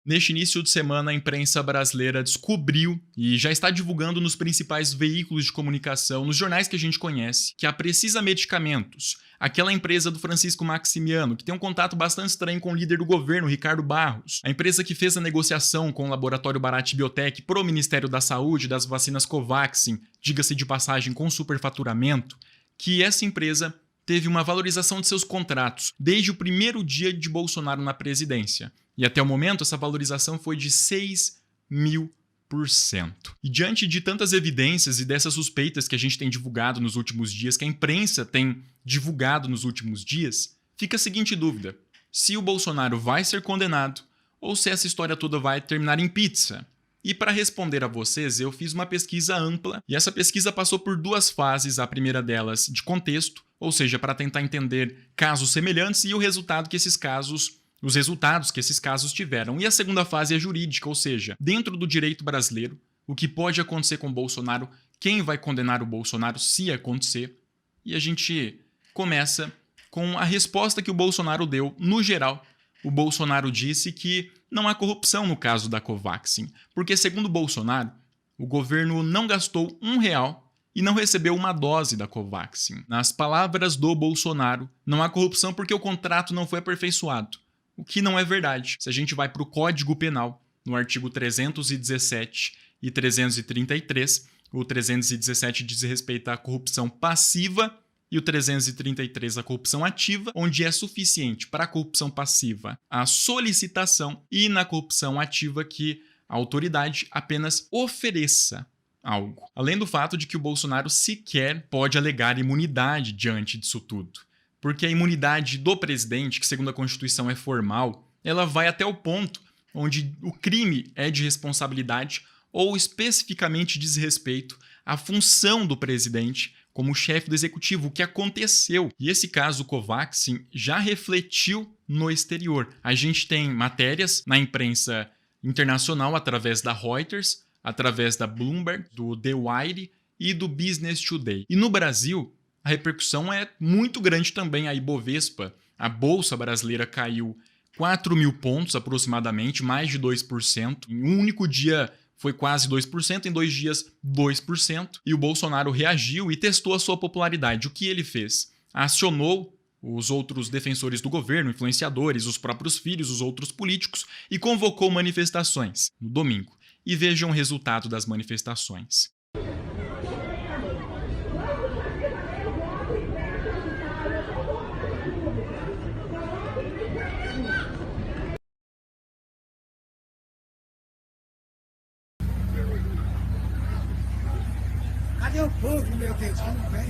Neste início de semana, a imprensa brasileira descobriu e já está divulgando nos principais veículos de comunicação, nos jornais que a gente conhece, que a Precisa Medicamentos, aquela empresa do Francisco Maximiano, que tem um contato bastante estranho com o líder do governo, Ricardo Barros, a empresa que fez a negociação com o laboratório Bharat Biotech pro Ministério da Saúde das vacinas Covaxin, diga-se de passagem com superfaturamento, que essa empresa teve uma valorização de seus contratos desde o primeiro dia de Bolsonaro na presidência. E até o momento, essa valorização foi de 6.000%. E diante de tantas evidências e dessas suspeitas que a gente tem divulgado nos últimos dias, que a imprensa tem divulgado nos últimos dias, fica a seguinte dúvida: se o Bolsonaro vai ser condenado ou se essa história toda vai terminar em pizza? E para responder a vocês, eu fiz uma pesquisa ampla, e essa pesquisa passou por duas fases, a primeira delas de contexto, ou seja, para tentar entender casos semelhantes e os resultados que esses casos tiveram. E a segunda fase é jurídica, ou seja, dentro do direito brasileiro, o que pode acontecer com o Bolsonaro, quem vai condenar o Bolsonaro se acontecer. E a gente começa com a resposta que o Bolsonaro deu. No geral, o Bolsonaro disse que não há corrupção no caso da Covaxin, porque, segundo o Bolsonaro, o governo não gastou R$1 e não recebeu uma dose da Covaxin. Nas palavras do Bolsonaro, não há corrupção porque o contrato não foi aperfeiçoado. O que não é verdade. Se a gente vai para o Código Penal, no artigo 317 e 333, o 317 diz respeito à corrupção passiva e o 333 à corrupção ativa, onde é suficiente para a corrupção passiva a solicitação e na corrupção ativa que a autoridade apenas ofereça algo. Além do fato de que o Bolsonaro sequer pode alegar imunidade diante disso tudo. Porque a imunidade do presidente, que segundo a Constituição é formal, ela vai até o ponto onde o crime é de responsabilidade ou especificamente diz respeito à função do presidente como chefe do executivo, o que aconteceu. E esse caso Covaxin já refletiu no exterior. A gente tem matérias na imprensa internacional através da Reuters, através da Bloomberg, do The Wire e do Business Today. E no Brasil, a repercussão é muito grande também. A Ibovespa, a Bolsa Brasileira, caiu 4.000 pontos aproximadamente, mais de 2%. Em um único dia foi quase 2%, em 2 dias 2%. E o Bolsonaro reagiu e testou a sua popularidade. O que ele fez? Acionou os outros defensores do governo, influenciadores, os próprios filhos, os outros políticos, e convocou manifestações no domingo. E vejam o resultado das manifestações. Cadê o povo, meu Deus, que não vem?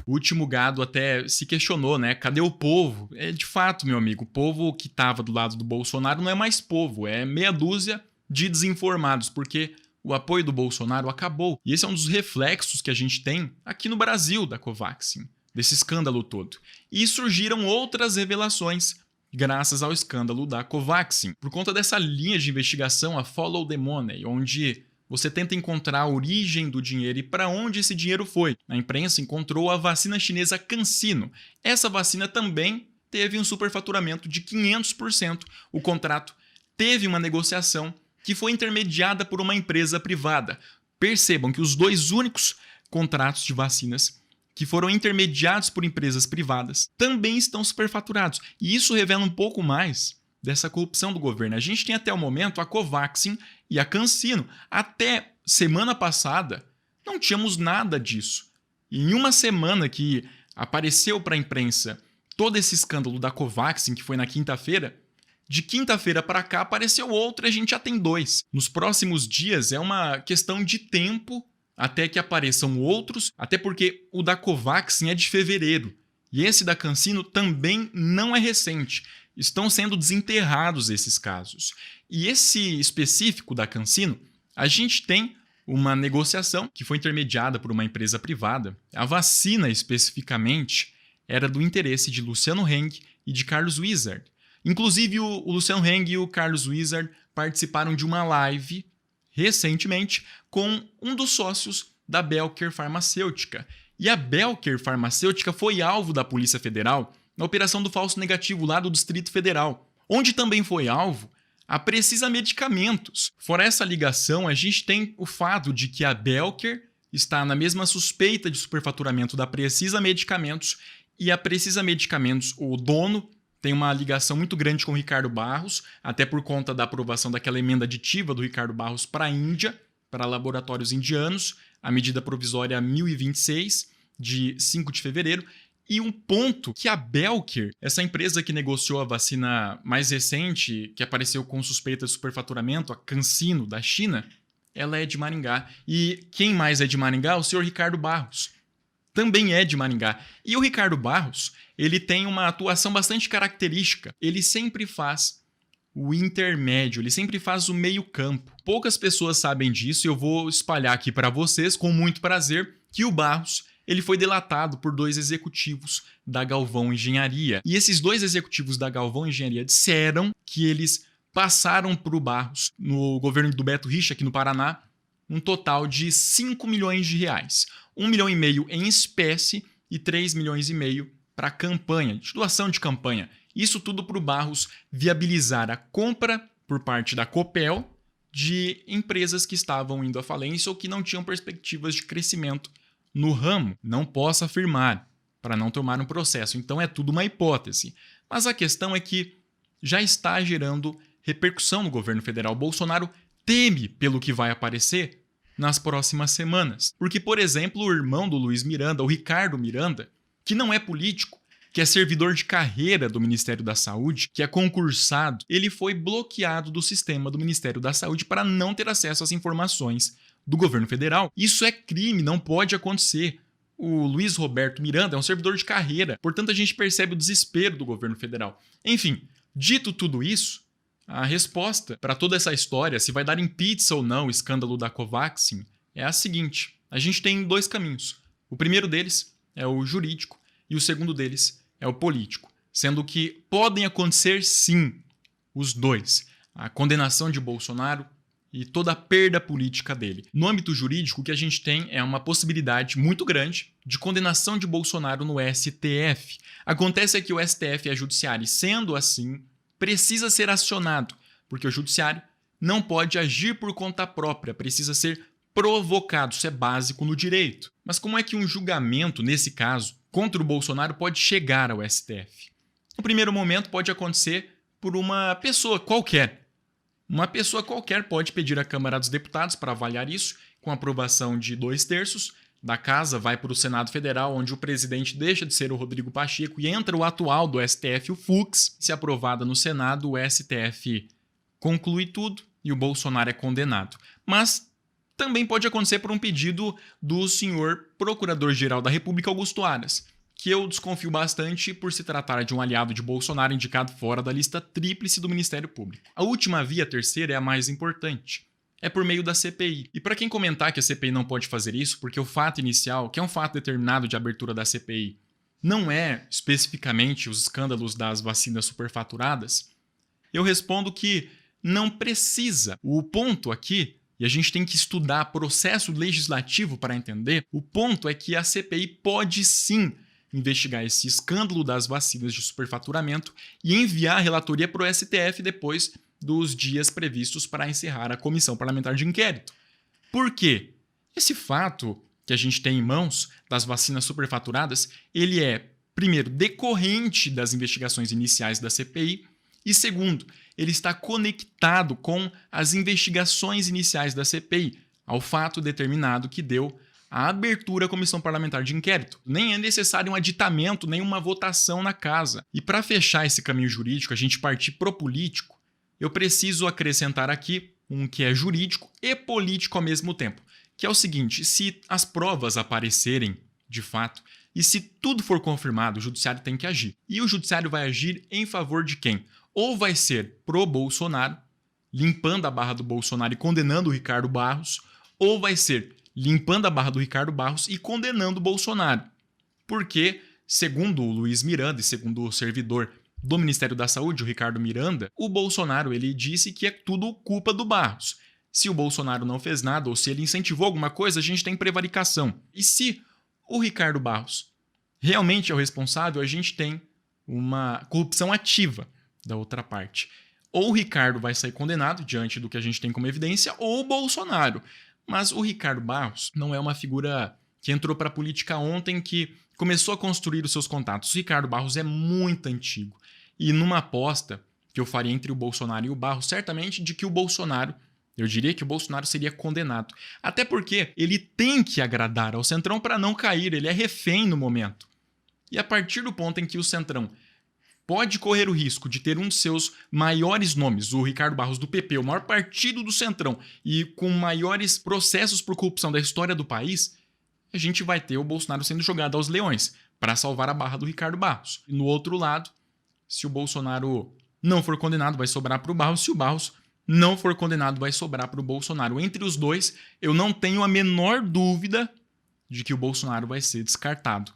O último gado até se questionou, né? Cadê o povo? É de fato, meu amigo, o povo que estava do lado do Bolsonaro não é mais povo, é meia dúzia de desinformados, porque o apoio do Bolsonaro acabou. E esse é um dos reflexos que a gente tem aqui no Brasil da Covaxin, desse escândalo todo. E surgiram outras revelações graças ao escândalo da Covaxin, por conta dessa linha de investigação, a Follow the Money, onde você tenta encontrar a origem do dinheiro e para onde esse dinheiro foi. A imprensa encontrou a vacina chinesa CanSino. Essa vacina também teve um superfaturamento de 500%. O contrato teve uma negociação que foi intermediada por uma empresa privada. Percebam que os dois únicos contratos de vacinas que foram intermediados por empresas privadas também estão superfaturados. E isso revela um pouco mais dessa corrupção do governo. A gente tem até o momento a Covaxin e a CanSino. Até semana passada não tínhamos nada disso. E em uma semana que apareceu para a imprensa todo esse escândalo da Covaxin, que foi na quinta-feira, de quinta-feira para cá apareceu outro e a gente já tem 2. Nos próximos dias é uma questão de tempo até que apareçam outros, até porque o da Covaxin é de fevereiro. E esse da CanSino também não é recente. Estão sendo desenterrados esses casos. E esse específico da CanSino, a gente tem uma negociação que foi intermediada por uma empresa privada. A vacina, especificamente, era do interesse de Luciano Heng e de Carlos Wizard. Inclusive, o Luciano Heng e o Carlos Wizard participaram de uma live recentemente com um dos sócios da Belker Farmacêutica. E a Belker Farmacêutica foi alvo da Polícia Federal na operação do falso negativo lá do Distrito Federal, onde também foi alvo a Precisa Medicamentos. Fora essa ligação, a gente tem o fato de que a Belker está na mesma suspeita de superfaturamento da Precisa Medicamentos, e a Precisa Medicamentos, o dono, tem uma ligação muito grande com o Ricardo Barros, até por conta da aprovação daquela emenda aditiva do Ricardo Barros para a Índia, para laboratórios indianos, a medida provisória 1026, de 5 de fevereiro. E um ponto que a Belker, essa empresa que negociou a vacina mais recente, que apareceu com suspeita de superfaturamento, a CanSino, da China, ela é de Maringá. E quem mais é de Maringá? O senhor Ricardo Barros. Também é de Maringá. E o Ricardo Barros, ele tem uma atuação bastante característica. Ele sempre faz o intermédio, ele sempre faz o meio campo. Poucas pessoas sabem disso e eu vou espalhar aqui para vocês, com muito prazer, que o Barros ele foi delatado por 2 executivos da Galvão Engenharia. E esses 2 executivos da Galvão Engenharia disseram que eles passaram para o Barros, no governo do Beto Richa, aqui no Paraná, um total de 5 milhões de reais. 1,5 milhão em espécie e 3,5 milhões para campanha, de doação de campanha. Isso tudo para o Barros viabilizar a compra por parte da Copel de empresas que estavam indo à falência ou que não tinham perspectivas de crescimento no ramo. Não posso afirmar, para não tomar um processo. Então é tudo uma hipótese. Mas a questão é que já está gerando repercussão no governo federal. Bolsonaro teme pelo que vai aparecer nas próximas semanas. Porque, por exemplo, o irmão do Luiz Miranda, o Ricardo Miranda, que não é político, que é servidor de carreira do Ministério da Saúde, que é concursado, ele foi bloqueado do sistema do Ministério da Saúde para não ter acesso às informações do governo federal. Isso é crime, não pode acontecer. O Luiz Roberto Miranda é um servidor de carreira, portanto a gente percebe o desespero do governo federal. Enfim, dito tudo isso, a resposta para toda essa história, se vai dar em pizza ou não o escândalo da Covaxin, é a seguinte: a gente tem 2 caminhos. O primeiro deles é o jurídico e o segundo deles é o político, sendo que podem acontecer sim os 2, a condenação de Bolsonaro e toda a perda política dele. No âmbito jurídico, o que a gente tem é uma possibilidade muito grande de condenação de Bolsonaro no STF. Acontece que o STF é judiciário e, sendo assim, precisa ser acionado, porque o judiciário não pode agir por conta própria, precisa ser provocado, isso é básico no direito. Mas como é que um julgamento, nesse caso, contra o Bolsonaro pode chegar ao STF? No primeiro momento pode acontecer por uma pessoa qualquer. Uma pessoa qualquer pode pedir à Câmara dos Deputados para avaliar isso, com aprovação de 2/3 da Casa, vai para o Senado Federal, onde o presidente deixa de ser o Rodrigo Pacheco e entra o atual do STF, o Fux. Se aprovada no Senado, o STF conclui tudo e o Bolsonaro é condenado. Mas também pode acontecer por um pedido do senhor Procurador-Geral da República, Augusto Aras, que eu desconfio bastante por se tratar de um aliado de Bolsonaro indicado fora da lista tríplice do Ministério Público. A última via, a terceira, é a mais importante. É por meio da CPI. E para quem comentar que a CPI não pode fazer isso, porque o fato inicial, que é um fato determinado de abertura da CPI, não é especificamente os escândalos das vacinas superfaturadas, eu respondo que não precisa. O ponto aqui, e a gente tem que estudar processo legislativo para entender, o ponto é que a CPI pode sim investigar esse escândalo das vacinas de superfaturamento e enviar a relatoria para o STF depois dos dias previstos para encerrar a comissão parlamentar de inquérito. Por quê? Esse fato que a gente tem em mãos das vacinas superfaturadas, ele é, primeiro, decorrente das investigações iniciais da CPI e, segundo, ele está conectado com as investigações iniciais da CPI, ao fato determinado que deu a abertura à comissão parlamentar de inquérito. Nem é necessário um aditamento, nem uma votação na casa. E para fechar esse caminho jurídico, a gente partir pro político, eu preciso acrescentar aqui um que é jurídico e político ao mesmo tempo, que é o seguinte: se as provas aparecerem de fato e se tudo for confirmado, o judiciário tem que agir. E o judiciário vai agir em favor de quem? Ou vai ser pro-Bolsonaro, limpando a barra do Bolsonaro e condenando o Ricardo Barros, ou vai ser limpando a barra do Ricardo Barros e condenando o Bolsonaro. Porque, segundo o Luiz Miranda e segundo o servidor do Ministério da Saúde, o Ricardo Miranda, o Bolsonaro ele disse que é tudo culpa do Barros. Se o Bolsonaro não fez nada ou se ele incentivou alguma coisa, a gente tem prevaricação. E se o Ricardo Barros realmente é o responsável, a gente tem uma corrupção ativa da outra parte. Ou o Ricardo vai sair condenado, diante do que a gente tem como evidência, ou o Bolsonaro. Mas o Ricardo Barros não é uma figura que entrou para a política ontem, que começou a construir os seus contatos. O Ricardo Barros é muito antigo. E numa aposta que eu faria entre o Bolsonaro e o Barros, certamente de que o Bolsonaro, eu diria que o Bolsonaro seria condenado. Até porque ele tem que agradar ao Centrão para não cair, ele é refém no momento. E a partir do ponto em que o Centrão pode correr o risco de ter um de seus maiores nomes, o Ricardo Barros do PP, o maior partido do Centrão e com maiores processos por corrupção da história do país, a gente vai ter o Bolsonaro sendo jogado aos leões para salvar a barra do Ricardo Barros. E no outro lado, se o Bolsonaro não for condenado, vai sobrar para o Barros. Se o Barros não for condenado, vai sobrar para o Bolsonaro. Entre os dois, eu não tenho a menor dúvida de que o Bolsonaro vai ser descartado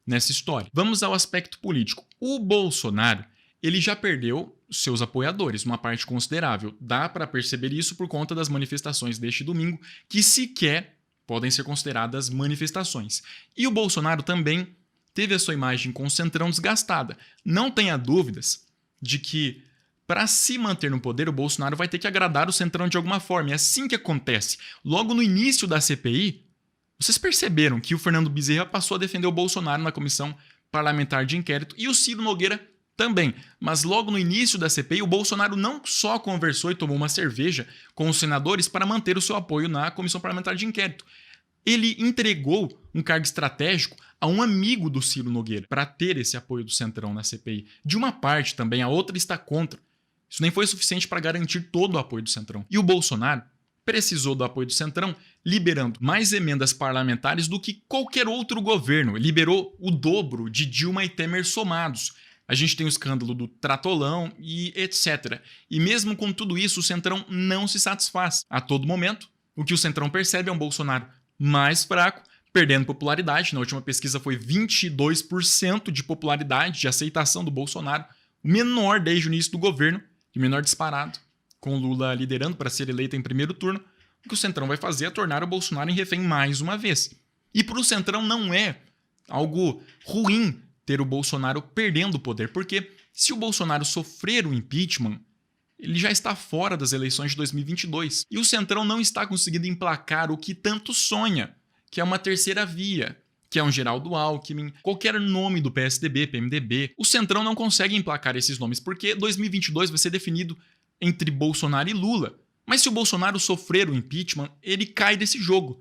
nessa história. Vamos ao aspecto político. O Bolsonaro, ele já perdeu seus apoiadores, uma parte considerável. Dá para perceber isso por conta das manifestações deste domingo, que sequer podem ser consideradas manifestações. E o Bolsonaro também teve a sua imagem com o Centrão desgastada. Não tenha dúvidas de que, para se manter no poder, o Bolsonaro vai ter que agradar o Centrão de alguma forma. É assim que acontece. Logo no início da CPI, vocês perceberam que o Fernando Bezerra passou a defender o Bolsonaro na comissão parlamentar de inquérito e o Ciro Nogueira também. Mas logo no início da CPI, o Bolsonaro não só conversou e tomou uma cerveja com os senadores para manter o seu apoio na comissão parlamentar de inquérito. Ele entregou um cargo estratégico a um amigo do Ciro Nogueira para ter esse apoio do Centrão na CPI. De uma parte também, a outra está contra. Isso nem foi suficiente para garantir todo o apoio do Centrão. E o Bolsonaro precisou do apoio do Centrão, liberando mais emendas parlamentares do que qualquer outro governo. Liberou o dobro de Dilma e Temer somados. A gente tem o escândalo do Tratolão e etc. E mesmo com tudo isso, o Centrão não se satisfaz. A todo momento, o que o Centrão percebe é um Bolsonaro mais fraco, perdendo popularidade. Na última pesquisa foi 22% de popularidade, de aceitação do Bolsonaro, o menor desde o início do governo, e o menor disparado, com Lula liderando para ser eleito em primeiro turno. O que o Centrão vai fazer é tornar o Bolsonaro em refém mais uma vez. E para o Centrão não é algo ruim ter o Bolsonaro perdendo o poder, porque se o Bolsonaro sofrer o impeachment, ele já está fora das eleições de 2022. E o Centrão não está conseguindo emplacar o que tanto sonha, que é uma terceira via, que é um Geraldo Alckmin, qualquer nome do PSDB, PMDB. O Centrão não consegue emplacar esses nomes, porque 2022 vai ser definido entre Bolsonaro e Lula. Mas se o Bolsonaro sofrer o impeachment, ele cai desse jogo.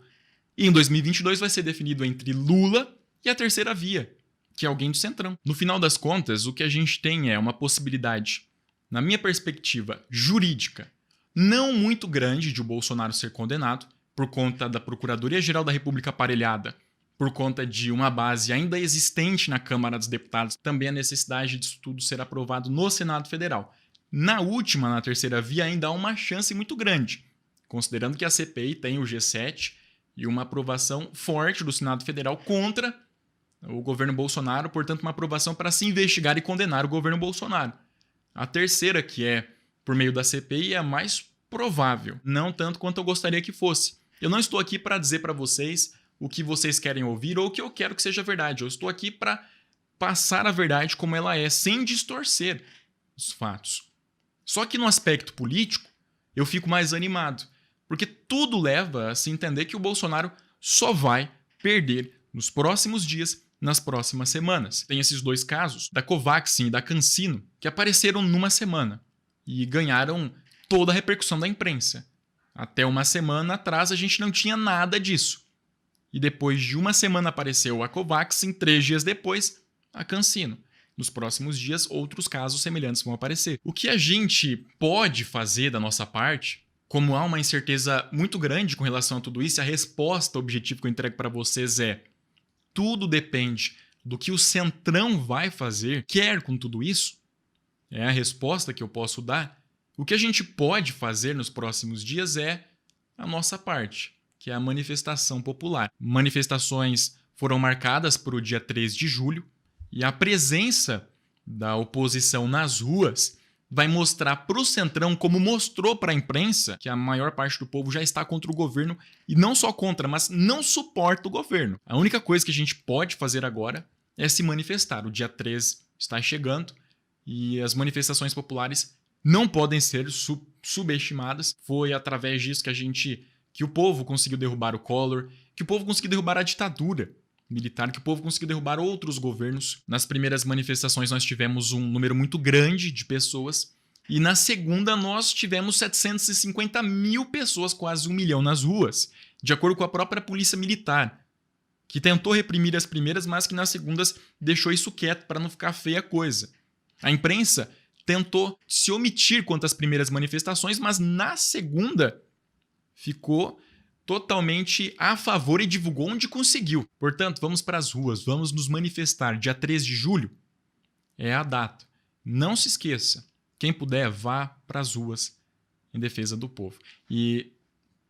E em 2022 vai ser definido entre Lula e a terceira via, que é alguém do Centrão. No final das contas, o que a gente tem é uma possibilidade, na minha perspectiva jurídica, não muito grande de o Bolsonaro ser condenado, por conta da Procuradoria-Geral da República aparelhada, por conta de uma base ainda existente na Câmara dos Deputados, também a necessidade disso tudo ser aprovado no Senado Federal. Na última, na terceira via, ainda há uma chance muito grande, considerando que a CPI tem o G7 e uma aprovação forte do Senado Federal contra o governo Bolsonaro, portanto uma aprovação para se investigar e condenar o governo Bolsonaro. A terceira, que é por meio da CPI, é a mais provável, não tanto quanto eu gostaria que fosse. Eu não estou aqui para dizer para vocês o que vocês querem ouvir ou o que eu quero que seja verdade. Eu estou aqui para passar a verdade como ela é, sem distorcer os fatos. Só que no aspecto político, eu fico mais animado, porque tudo leva a se entender que o Bolsonaro só vai perder nos próximos dias, nas próximas semanas. Tem esses dois casos, da Covaxin e da CanSino, que apareceram numa semana e ganharam toda a repercussão da imprensa. Até uma semana atrás a gente não tinha nada disso. E depois de uma semana apareceu a Covaxin, 3 dias depois, a CanSino. Nos próximos dias, outros casos semelhantes vão aparecer. O que a gente pode fazer da nossa parte, como há uma incerteza muito grande com relação a tudo isso, a resposta objetiva que eu entrego para vocês é: tudo depende do que o Centrão vai fazer, quer com tudo isso. É a resposta que eu posso dar. O que a gente pode fazer nos próximos dias é a nossa parte, que é a manifestação popular. Manifestações foram marcadas para o dia 3 de julho e a presença da oposição nas ruas vai mostrar para o Centrão, como mostrou para a imprensa, que a maior parte do povo já está contra o governo e não só contra, mas não suporta o governo. A única coisa que a gente pode fazer agora é se manifestar. O dia 3 está chegando e as manifestações populares não podem ser subestimadas. Foi através disso que o povo conseguiu derrubar o Collor, que o povo conseguiu derrubar a ditadura militar, que o povo conseguiu derrubar outros governos. Nas primeiras manifestações nós tivemos um número muito grande de pessoas, e na segunda nós tivemos 750 mil pessoas, quase 1 milhão nas ruas, de acordo com a própria polícia militar, que tentou reprimir as primeiras, mas que nas segundas deixou isso quieto para não ficar feia a coisa. A imprensa tentou se omitir quanto às primeiras manifestações, mas na segunda ficou totalmente a favor e divulgou onde conseguiu. Portanto, vamos para as ruas, vamos nos manifestar. Dia 3 de julho é a data. Não se esqueça, quem puder, vá para as ruas em defesa do povo. E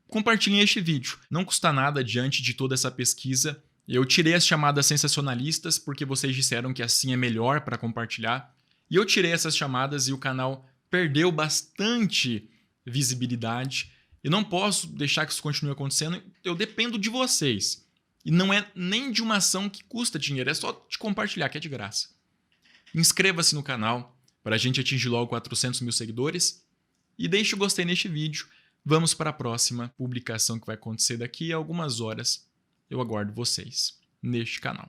compartilhem este vídeo. Não custa nada diante de toda essa pesquisa. Eu tirei as chamadas sensacionalistas porque vocês disseram que assim é melhor para compartilhar. E eu tirei essas chamadas e o canal perdeu bastante visibilidade. Eu não posso deixar que isso continue acontecendo. Eu dependo de vocês. E não é nem de uma ação que custa dinheiro. É só de compartilhar, que é de graça. Inscreva-se no canal para a gente atingir logo 400 mil seguidores. E deixe o gostei neste vídeo. Vamos para a próxima publicação que vai acontecer daqui a algumas horas. Eu aguardo vocês neste canal.